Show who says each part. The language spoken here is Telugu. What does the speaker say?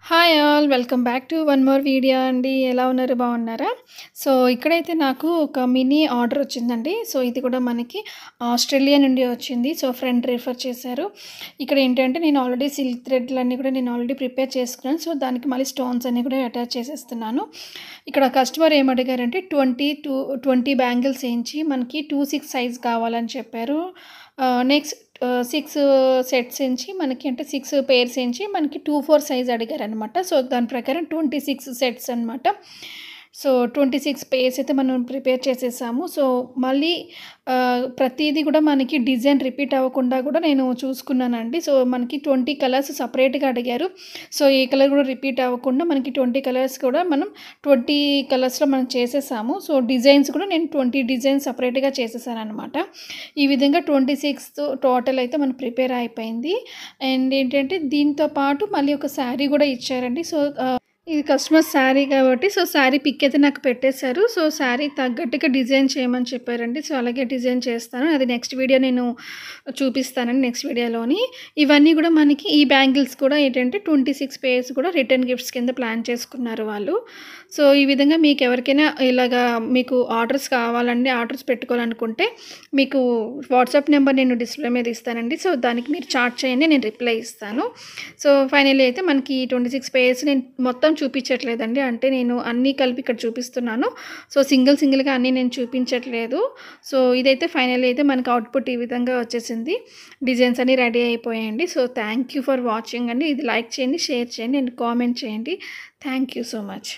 Speaker 1: Hi all welcome back to one more video అండి. ఎలా ఉన్నారు, బాగున్నారా? సో ఇక్కడైతే నాకు ఒక మినీ ఆర్డర్ వచ్చిందండి. సో ఇది కూడా మనకి ఆస్ట్రేలియా నుండి వచ్చింది. సో ఫ్రెండ్ రిఫర్ చేశారు. ఇక్కడ ఏంటంటే నేను ఆల్రెడీ సిల్క్ థ్రెడ్లన్నీ కూడా నేను ఆల్రెడీ ప్రిపేర్ చేసుకున్నాను. సో దానికి మళ్ళీ స్టోన్స్ అన్నీ కూడా అటాచ్ చేసేస్తున్నాను. ఇక్కడ కస్టమర్ ఏమడిగారంటే 20 బ్యాంగిల్స్ వేయించి మనకి 2/6 సైజ్ కావాలని చెప్పారు. నెక్స్ట్ 6 సెట్స్ ఎంచి మనకి అంటే 6 పెయిర్స్ ఎంచి మనకి 2/4 సైజ్ అడిగారనమాట. సో దాని ప్రకారం 26 సెట్స్ అనమాట. సో 26 పెయిర్స్ అయితే మనం ప్రిపేర్ చేసేసాము. సో మళ్ళీ ప్రతిదీ కూడా మనకి డిజైన్ రిపీట్ అవ్వకుండా కూడా నేను చూసుకున్నానండి. సో మనకి 20 కలర్స్ సపరేట్గా అడిగారు. సో ఏ కలర్ కూడా రిపీట్ అవ్వకుండా మనకి 20 కలర్స్ కూడా మనం 20 కలర్స్లో మనం చేసేసాము. సో డిజైన్స్ కూడా నేను 20 డిజైన్స్ సపరేట్గా చేసేసాను అనమాట. ఈ విధంగా 26 టోటల్ అయితే మనం ప్రిపేర్ అయిపోయింది. అండ్ ఏంటంటే దీంతో పాటు మళ్ళీ ఒక శారీ కూడా ఇచ్చారండి. సో ఇది కస్టమర్ శారీ కాబట్టి సో శారీ పిక్ అయితే నాకు పెట్టేశారు. సో శారీ తగ్గట్టుగా డిజైన్ చేయమని చెప్పారండి. సో అలాగే డిజైన్ చేస్తాను. అది నెక్స్ట్ వీడియో నేను చూపిస్తానండి, నెక్స్ట్ వీడియోలోని. ఇవన్నీ కూడా మనకి ఈ బ్యాంగిల్స్ కూడా ఏంటంటే 26 పేర్స్ కూడా రిటర్న్ గిఫ్ట్స్ కింద ప్లాన్ చేసుకున్నారు వాళ్ళు. సో ఈ విధంగా మీకు ఎవరికైనా ఇలాగా మీకు ఆర్డర్స్ కావాలండి, ఆర్డర్స్ పెట్టుకోవాలనుకుంటే మీకు వాట్సాప్ నెంబర్ నేను డిస్ప్లే మీద ఇస్తానండి. సో దానికి మీరు చాట్ చేయండి, నేను రిప్లై ఇస్తాను. సో ఫైనల్లీ అయితే మనకి 26 పేర్స్ నేను మొత్తం చూపించట్లేదండి. అంటే నేను అన్నీ కలిపి ఇక్కడ చూపిస్తున్నాను. సో సింగిల్గా అన్నీ నేను చూపించట్లేదు. సో ఇదైతే ఫైనల్లీ అయితే మనకి అవుట్పుట్ ఈ విధంగా వచ్చేసింది. డిజైన్స్ అన్నీ రెడీ అయిపోయాయండి. So thank you for watching అండి. ఇది లైక్ చేయండి, షేర్ చేయండి అండ్ కామెంట్ చేయండి. Thank you so much.